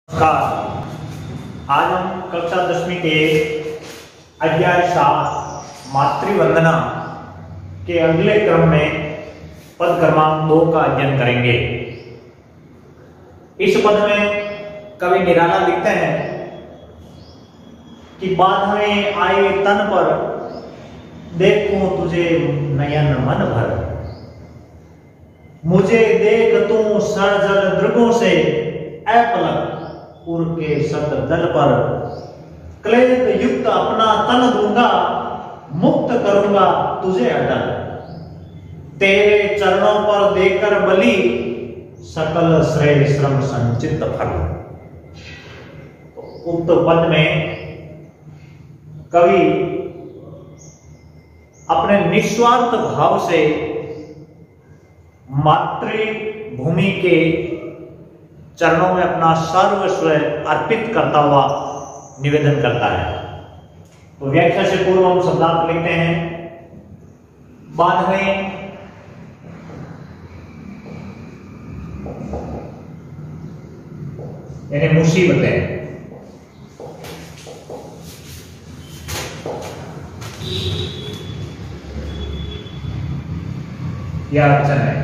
नमस्कार। आज हम कक्षा 10वीं के अध्याय 7 मातृवंदना के अगले क्रम में पद क्रमांक 2 का अध्ययन करेंगे। इस पद में कवि निराला लिखते हैं कि बांधे आए तन पर देखूं तुझे नयन मन भर, मुझे देख तू सरजल दृगों से अपलक उर के शब्द दल पर, क्लेद युक्त अपना तन दूंगा मुक्त करूंगा तुझे अटल, तेरे चरणों पर देकर बलि सकल श्रेय श्रम संचित फल। उक्त पद में कवि अपने निस्वार्थ भाव से मातृभूमि के चरणों में अपना सर्वस्व अर्पित करता हुआ निवेदन करता है। तो व्याख्या से पूर्व हम शब्दार्थ लिखते हैं। बांधे यानी मुसीबतें, यह अड़चन है।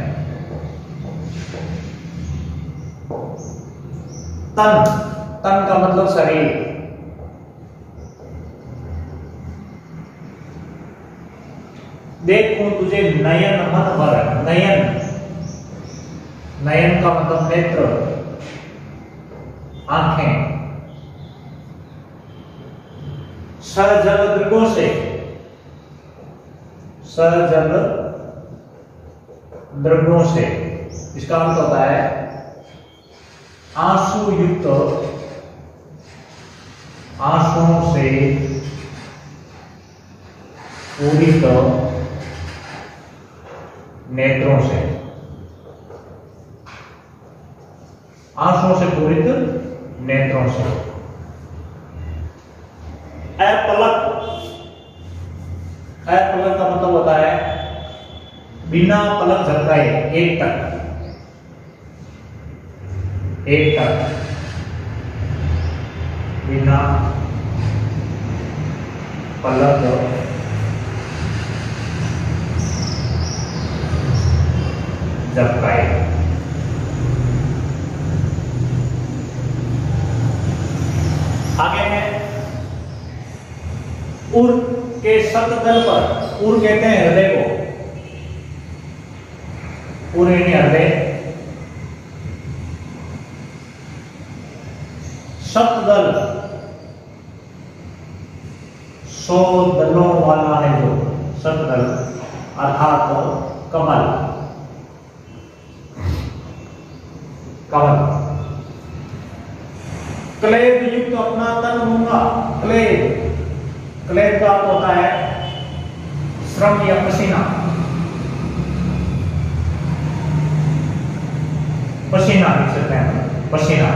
तन, तन का मतलब शरीर। देखूं तुझे नयन मन भर, नयन, नयन का मतलब नेत्र, आंखें। सरजल दृगों से, सरजल दृगों से, इसका मतलब होता है आंसू युक्त, आंसुओं से पूरित नेत्रों से, आंसुओं से पूरित नेत्रों से। अपलक, अपलक का मतलब होता है बिना पलक झपकाए, एक तक, एक तक, बिना पलक झपकाए। आगे है उर के शब्ददल पर, उर कहते हैं हृदय को, उर यानी हृदय। शब्ददल 100 दलों वाला है जो शब्ददल, अर्थात कमल, कमल। क्लेद युक्त अपना तन दूंगा, क्लेद, क्लेद का अर्थ होता है श्रम या पसीना, पसीना लिख सकते हैं, पसीना।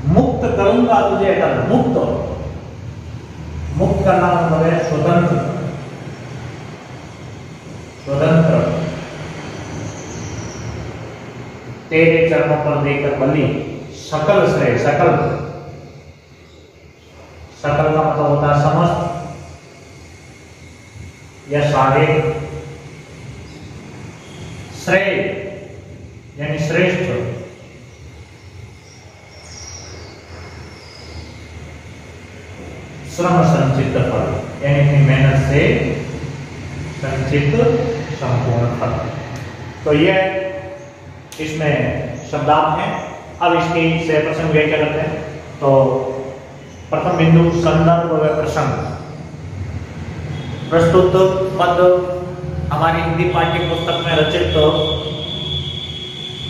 मुक्त करूंगा तुझे अटल, मुक्त, मुक्त करना मतलब है स्वतंत्र, स्वतंत्र। तेरे चरणों पर देकर बलि सकल श्रेय, सकल, सकल का मतलब होता है समस्त या सारे, श्रेय यानी श्रेष्ठ, श्रम संचित फल यानी अपनी मेहनत से संचित संपूर्ण फल। तो यह इसमें शब्दार्थ है। अब इसकी से प्रसंग व्याख्या करते हैं। तो प्रथम बिंदु संदर्भ व प्रसंग। प्रस्तुत पद हमारी हिंदी पाठ्य पुस्तक में रचित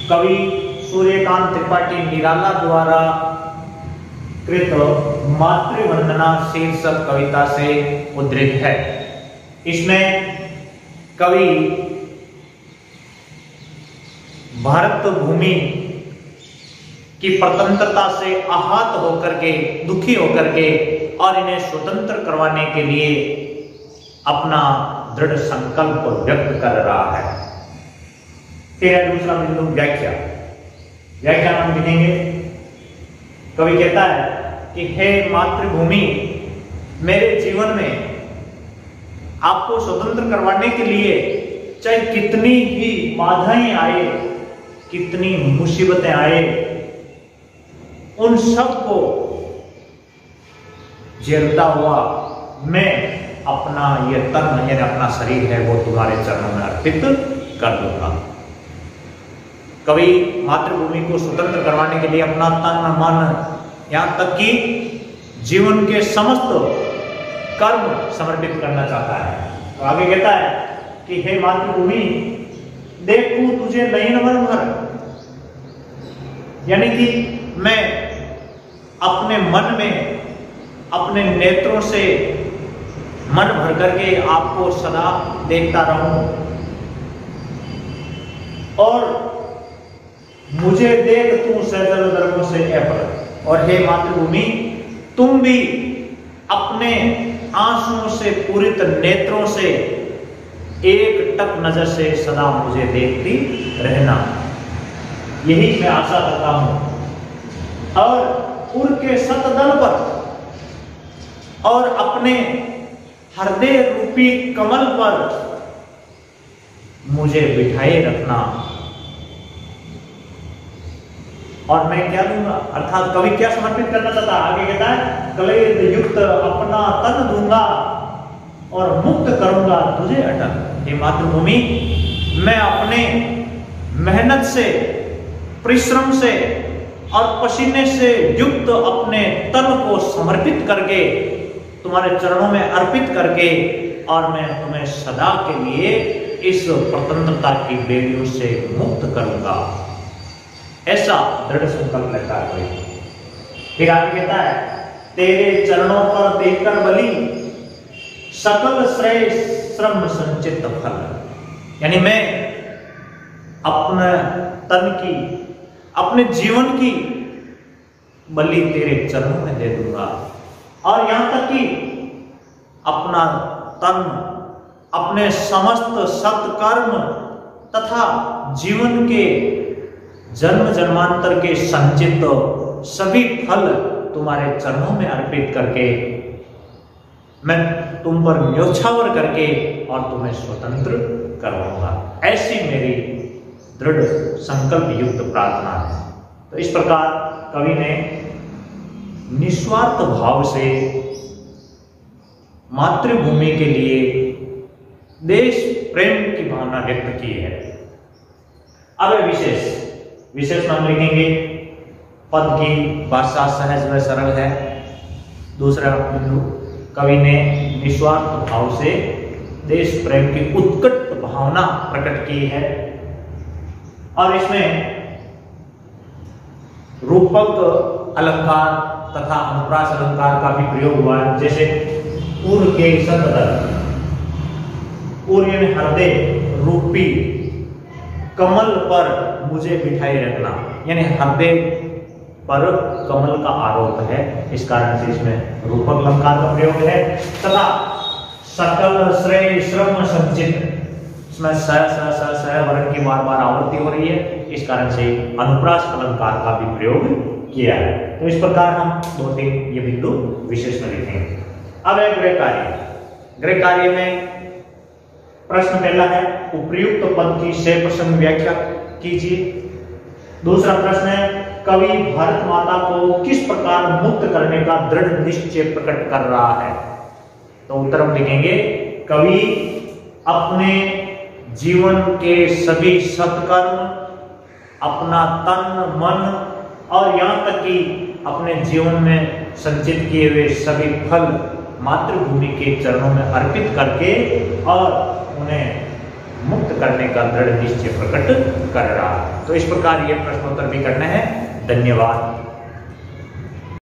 कवि सूर्यकांत त्रिपाठी निराला द्वारा कृत मातृवंदना शीर्षक कविता से उद्धृत है। इसमें कवि भारत भूमि की स्वतंत्रता से आहत होकर के, दुखी होकर के और इन्हें स्वतंत्र करवाने के लिए अपना दृढ़ संकल्प व्यक्त कर रहा है। फिर है दूसरा बिंदु व्याख्या। व्याख्या हम लिखेंगे। कवि कहता है कि हे मातृभूमि, मेरे जीवन में आपको स्वतंत्र करवाने के लिए चाहे कितनी ही बाधाएं आए, कितनी मुसीबतें आए, उन सब को झेलता हुआ मैं अपना ये तन यानी अपना शरीर है वो तुम्हारे चरणों में अर्पित कर दूंगा। कवि मातृभूमि को स्वतंत्र करवाने के लिए अपना तन मन यहां तक कि जीवन के समस्त कर्म समर्पित करना चाहता है। तो आगे कहता है कि हे मातृभूमि, देखूं तुझे नयन वन भर, यानी कि मैं अपने मन में अपने नेत्रों से मन भर करके आपको सदा देखता रहूं और मुझे देख तू सहजल दर्गों से अपर। और हे मातृभूमि, तुम भी अपने आंसुओं से पूरित नेत्रों से एक टक नजर से सदा मुझे देखती रहना, यही मैं आशा करता हूं। और उर के सतदल पर और अपने हृदय रूपी कमल पर मुझे बिठाए रखना। और मैं क्या दूंगा, अर्थात कवि क्या समर्पित करना चाहता है? आगे कहता है क्लेद युक्त अपना तन दूंगा और मुक्त करूंगा तुझे अटल। हे मातृभूमि, मैं अपने मेहनत से, परिश्रम से और पसीने से युक्त अपने तन को समर्पित करके तुम्हारे चरणों में अर्पित करके और मैं तुम्हें सदा के लिए इस स्वतंत्रता की बेड़ियों से मुक्त करूंगा, ऐसा दृढ़ संकल्प लेता है कोई। फिर आगे कहता है तेरे चरणों पर देकर बलि सकल श्रेय श्रम संचित फल, यानी मैं अपने तन की, अपने जीवन की बलि तेरे चरणों में दे दूंगा। और यहां तक कि अपना तन, अपने समस्त सत्कर्म तथा जीवन के जन्म जन्मांतर के संचित सभी फल तुम्हारे चरणों में अर्पित करके मैं तुम पर न्योछावर करके और तुम्हें स्वतंत्र करवाऊंगा, ऐसी मेरी दृढ़ संकल्प युक्त प्रार्थना है। तो इस प्रकार कवि ने निस्वार्थ भाव से मातृभूमि के लिए देश प्रेम की भावना व्यक्त की है। अब विशेष नाम लिखेंगे। पद की भाषा सहज व सरल है। दूसरा बिंदु, कवि ने निस्वार्थ भाव से देश प्रेम की उत्कट भावना प्रकट की है और इसमें रूपक अलंकार तथा अनुप्रास अलंकार का भी प्रयोग हुआ है। जैसे उर के सतदल, उर यानी हृदय रूपी कमल पर मुझे बिठाए रखना, यानी हृदय पर कमल का आरोप है, इस कारण से इसमें रूपक अलंकार का प्रयोग है। तथा सकल श्रेय श्रम संचित, इसमें स वर्ण की बार बार आवृत्ति हो रही है, इस कारण से अनुप्रास अलंकार का भी प्रयोग किया है। तो इस प्रकार हम 2-3 ये बिंदु विशेष में लिखेंगे। अब है गृह कार्य। गृह कार्य में प्रश्न पहला है उपर्युक्त पद की से प्रसंग व्याख्या कीजिए। दूसरा प्रश्न है कवि भारत माता को किस प्रकार मुक्त करने का दृढ़ निश्चय प्रकट कर रहा है। तो उत्तर हम लिखेंगे कवि अपने जीवन के सभी सत्कर्म, अपना तन मन और यहाँ तक कि अपने जीवन में संचित किए हुए सभी फल मातृभूमि के चरणों में अर्पित करके और उन्हें मुक्त करने का दृढ़ निश्चय प्रकट कर रहा है। तो इस प्रकार ये प्रश्नोत्तर भी करना है। धन्यवाद।